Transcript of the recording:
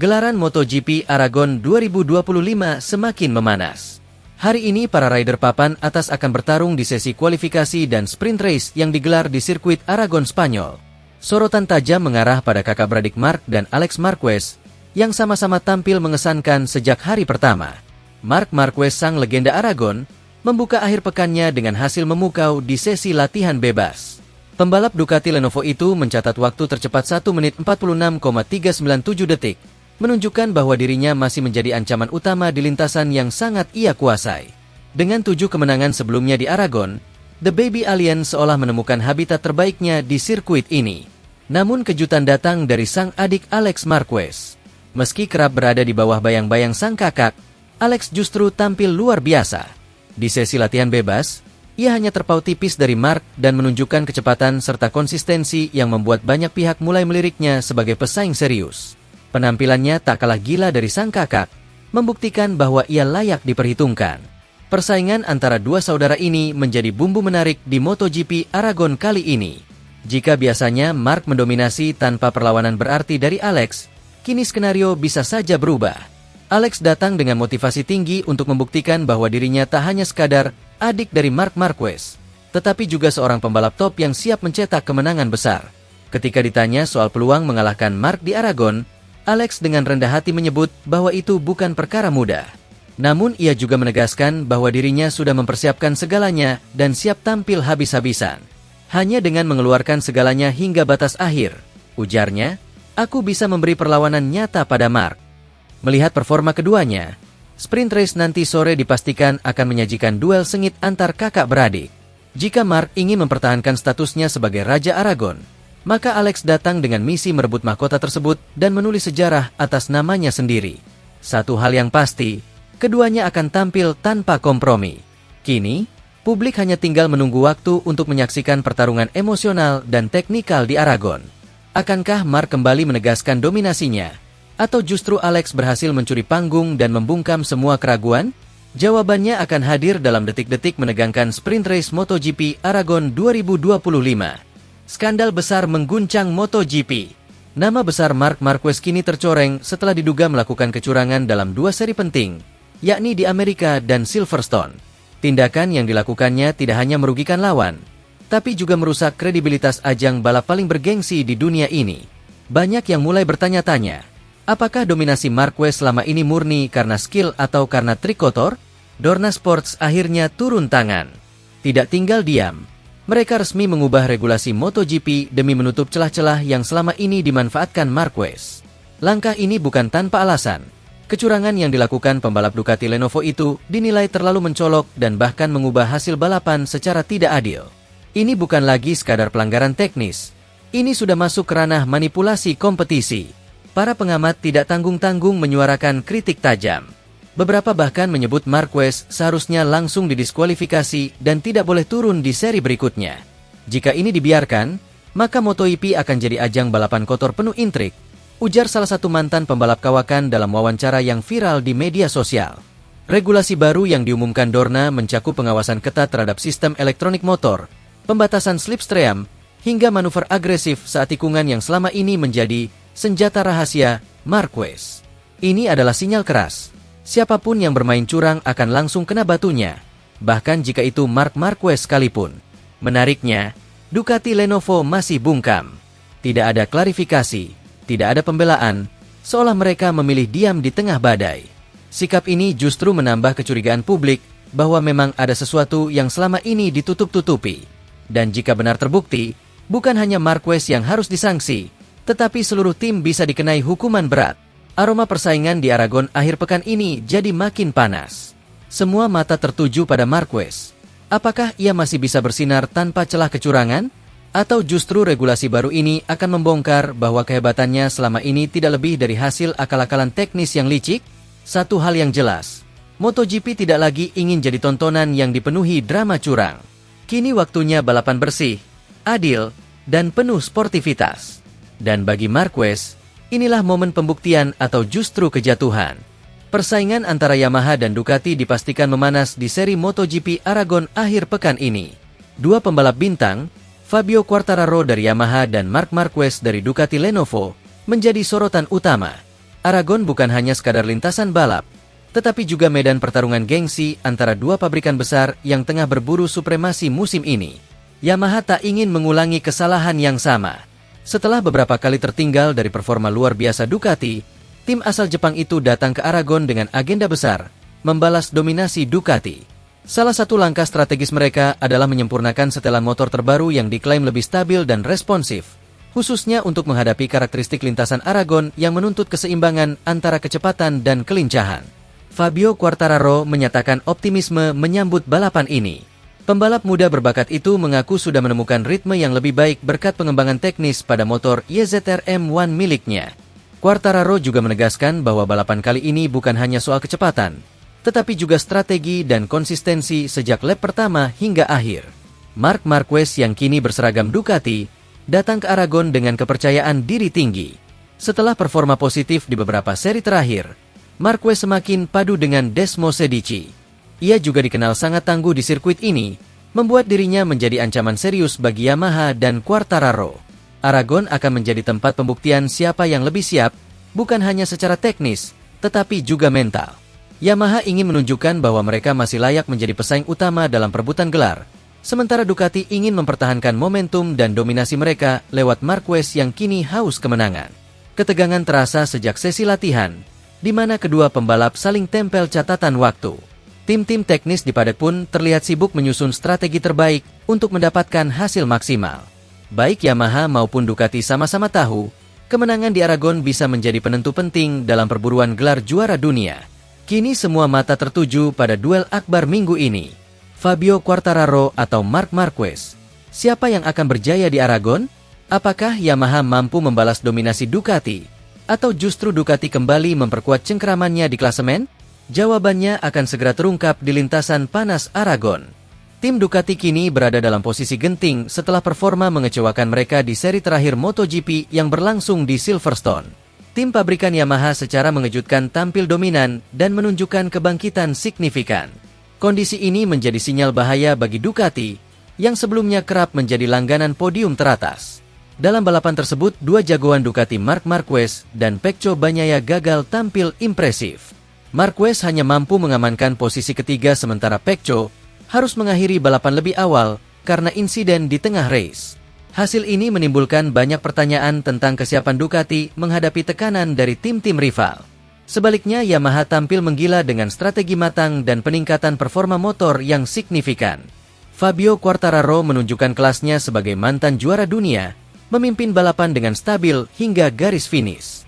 Gelaran MotoGP Aragon 2025 semakin memanas. Hari ini para rider papan atas akan bertarung di sesi kualifikasi dan sprint race yang digelar di sirkuit Aragon Spanyol. Sorotan tajam mengarah pada kakak beradik Marc dan Alex Marquez, yang sama-sama tampil mengesankan sejak hari pertama. Marc Marquez, sang legenda Aragon, membuka akhir pekannya dengan hasil memukau di sesi latihan bebas. Pembalap Ducati Lenovo itu mencatat waktu tercepat 1 menit 46,397 detik, menunjukkan bahwa dirinya masih menjadi ancaman utama di lintasan yang sangat ia kuasai. Dengan 7 kemenangan sebelumnya di Aragon, The Baby Alien seolah menemukan habitat terbaiknya di sirkuit ini. Namun kejutan datang dari sang adik Alex Marquez. Meski kerap berada di bawah bayang-bayang sang kakak, Alex justru tampil luar biasa. Di sesi latihan bebas, ia hanya terpaut tipis dari Marc dan menunjukkan kecepatan serta konsistensi yang membuat banyak pihak mulai meliriknya sebagai pesaing serius. Penampilannya tak kalah gila dari sang kakak, membuktikan bahwa ia layak diperhitungkan. Persaingan antara dua saudara ini menjadi bumbu menarik di MotoGP Aragon kali ini. Jika biasanya Marc mendominasi tanpa perlawanan berarti dari Alex, kini skenario bisa saja berubah. Alex datang dengan motivasi tinggi untuk membuktikan bahwa dirinya tak hanya sekadar adik dari Marc Marquez, tetapi juga seorang pembalap top yang siap mencetak kemenangan besar. Ketika ditanya soal peluang mengalahkan Marc di Aragon, Alex dengan rendah hati menyebut bahwa itu bukan perkara mudah. Namun ia juga menegaskan bahwa dirinya sudah mempersiapkan segalanya dan siap tampil habis-habisan. Hanya dengan mengeluarkan segalanya hingga batas akhir, ujarnya, aku bisa memberi perlawanan nyata pada Marc. Melihat performa keduanya, sprint race nanti sore dipastikan akan menyajikan duel sengit antar kakak beradik. Jika Marc ingin mempertahankan statusnya sebagai Raja Aragon, maka Alex datang dengan misi merebut mahkota tersebut dan menulis sejarah atas namanya sendiri. Satu hal yang pasti, keduanya akan tampil tanpa kompromi. Kini, publik hanya tinggal menunggu waktu untuk menyaksikan pertarungan emosional dan teknikal di Aragon. Akankah Marc kembali menegaskan dominasinya? Atau justru Alex berhasil mencuri panggung dan membungkam semua keraguan? Jawabannya akan hadir dalam detik-detik menegangkan sprint race MotoGP Aragon 2025. Skandal besar mengguncang MotoGP. Nama besar Marc Marquez kini tercoreng setelah diduga melakukan kecurangan dalam 2 seri penting, yakni di Amerika dan Silverstone. Tindakan yang dilakukannya tidak hanya merugikan lawan, tapi juga merusak kredibilitas ajang balap paling bergengsi di dunia ini. Banyak yang mulai bertanya-tanya, apakah dominasi Marquez selama ini murni karena skill atau karena trik kotor? Dorna Sports akhirnya turun tangan. Tidak tinggal diam. Mereka resmi mengubah regulasi MotoGP demi menutup celah-celah yang selama ini dimanfaatkan Marquez. Langkah ini bukan tanpa alasan. Kecurangan yang dilakukan pembalap Ducati Lenovo itu dinilai terlalu mencolok dan bahkan mengubah hasil balapan secara tidak adil. Ini bukan lagi sekadar pelanggaran teknis. Ini sudah masuk ke ranah manipulasi kompetisi. Para pengamat tidak tanggung-tanggung menyuarakan kritik tajam. Beberapa bahkan menyebut Marquez seharusnya langsung didiskualifikasi dan tidak boleh turun di seri berikutnya. Jika ini dibiarkan, maka MotoGP akan jadi ajang balapan kotor penuh intrik, ujar salah satu mantan pembalap kawakan dalam wawancara yang viral di media sosial. Regulasi baru yang diumumkan Dorna mencakup pengawasan ketat terhadap sistem elektronik motor, pembatasan slipstream, hingga manuver agresif saat tikungan yang selama ini menjadi senjata rahasia Marquez. Ini adalah sinyal keras. Siapapun yang bermain curang akan langsung kena batunya, bahkan jika itu Marc Marquez sekalipun. Menariknya, Ducati Lenovo masih bungkam. Tidak ada klarifikasi, tidak ada pembelaan, seolah mereka memilih diam di tengah badai. Sikap ini justru menambah kecurigaan publik bahwa memang ada sesuatu yang selama ini ditutup-tutupi. Dan jika benar terbukti, bukan hanya Marquez yang harus disangsi, tetapi seluruh tim bisa dikenai hukuman berat. Aroma persaingan di Aragon akhir pekan ini jadi makin panas. Semua mata tertuju pada Marquez. Apakah ia masih bisa bersinar tanpa celah kecurangan? Atau justru regulasi baru ini akan membongkar bahwa kehebatannya selama ini tidak lebih dari hasil akal-akalan teknis yang licik? Satu hal yang jelas, MotoGP tidak lagi ingin jadi tontonan yang dipenuhi drama curang. Kini waktunya balapan bersih, adil, dan penuh sportivitas. Dan bagi Marquez, inilah momen pembuktian atau justru kejatuhan. Persaingan antara Yamaha dan Ducati dipastikan memanas di seri MotoGP Aragon akhir pekan ini. Dua pembalap bintang, Fabio Quartararo dari Yamaha dan Marc Marquez dari Ducati Lenovo, menjadi sorotan utama. Aragon bukan hanya sekadar lintasan balap, tetapi juga medan pertarungan gengsi antara dua pabrikan besar yang tengah berburu supremasi musim ini. Yamaha tak ingin mengulangi kesalahan yang sama. Setelah beberapa kali tertinggal dari performa luar biasa Ducati, tim asal Jepang itu datang ke Aragon dengan agenda besar, membalas dominasi Ducati. Salah satu langkah strategis mereka adalah menyempurnakan setelan motor terbaru yang diklaim lebih stabil dan responsif, khususnya untuk menghadapi karakteristik lintasan Aragon yang menuntut keseimbangan antara kecepatan dan kelincahan. Fabio Quartararo menyatakan optimisme menyambut balapan ini. Pembalap muda berbakat itu mengaku sudah menemukan ritme yang lebih baik berkat pengembangan teknis pada motor YZR M1 miliknya. Quartararo juga menegaskan bahwa balapan kali ini bukan hanya soal kecepatan, tetapi juga strategi dan konsistensi sejak lap pertama hingga akhir. Marc Marquez yang kini berseragam Ducati, datang ke Aragon dengan kepercayaan diri tinggi. Setelah performa positif di beberapa seri terakhir, Marquez semakin padu dengan Desmo Sedici. Ia juga dikenal sangat tangguh di sirkuit ini, membuat dirinya menjadi ancaman serius bagi Yamaha dan Quartararo. Aragon akan menjadi tempat pembuktian siapa yang lebih siap, bukan hanya secara teknis, tetapi juga mental. Yamaha ingin menunjukkan bahwa mereka masih layak menjadi pesaing utama dalam perebutan gelar, sementara Ducati ingin mempertahankan momentum dan dominasi mereka lewat Marquez yang kini haus kemenangan. Ketegangan terasa sejak sesi latihan, di mana kedua pembalap saling tempel catatan waktu. Tim-tim teknis di paddock pun terlihat sibuk menyusun strategi terbaik untuk mendapatkan hasil maksimal. Baik Yamaha maupun Ducati sama-sama tahu, kemenangan di Aragon bisa menjadi penentu penting dalam perburuan gelar juara dunia. Kini semua mata tertuju pada duel akbar minggu ini. Fabio Quartararo atau Marc Marquez. Siapa yang akan berjaya di Aragon? Apakah Yamaha mampu membalas dominasi Ducati? Atau justru Ducati kembali memperkuat cengkeramannya di klasemen? Jawabannya akan segera terungkap di lintasan panas Aragon. Tim Ducati kini berada dalam posisi genting setelah performa mengecewakan mereka di seri terakhir MotoGP yang berlangsung di Silverstone. Tim pabrikan Yamaha secara mengejutkan tampil dominan dan menunjukkan kebangkitan signifikan. Kondisi ini menjadi sinyal bahaya bagi Ducati, yang sebelumnya kerap menjadi langganan podium teratas. Dalam balapan tersebut, dua jagoan Ducati Marc Marquez dan Pecco Bagnaia gagal tampil impresif. Marquez hanya mampu mengamankan posisi ketiga sementara Pecco harus mengakhiri balapan lebih awal karena insiden di tengah race. Hasil ini menimbulkan banyak pertanyaan tentang kesiapan Ducati menghadapi tekanan dari tim-tim rival. Sebaliknya, Yamaha tampil menggila dengan strategi matang dan peningkatan performa motor yang signifikan. Fabio Quartararo menunjukkan kelasnya sebagai mantan juara dunia, memimpin balapan dengan stabil hingga garis finish.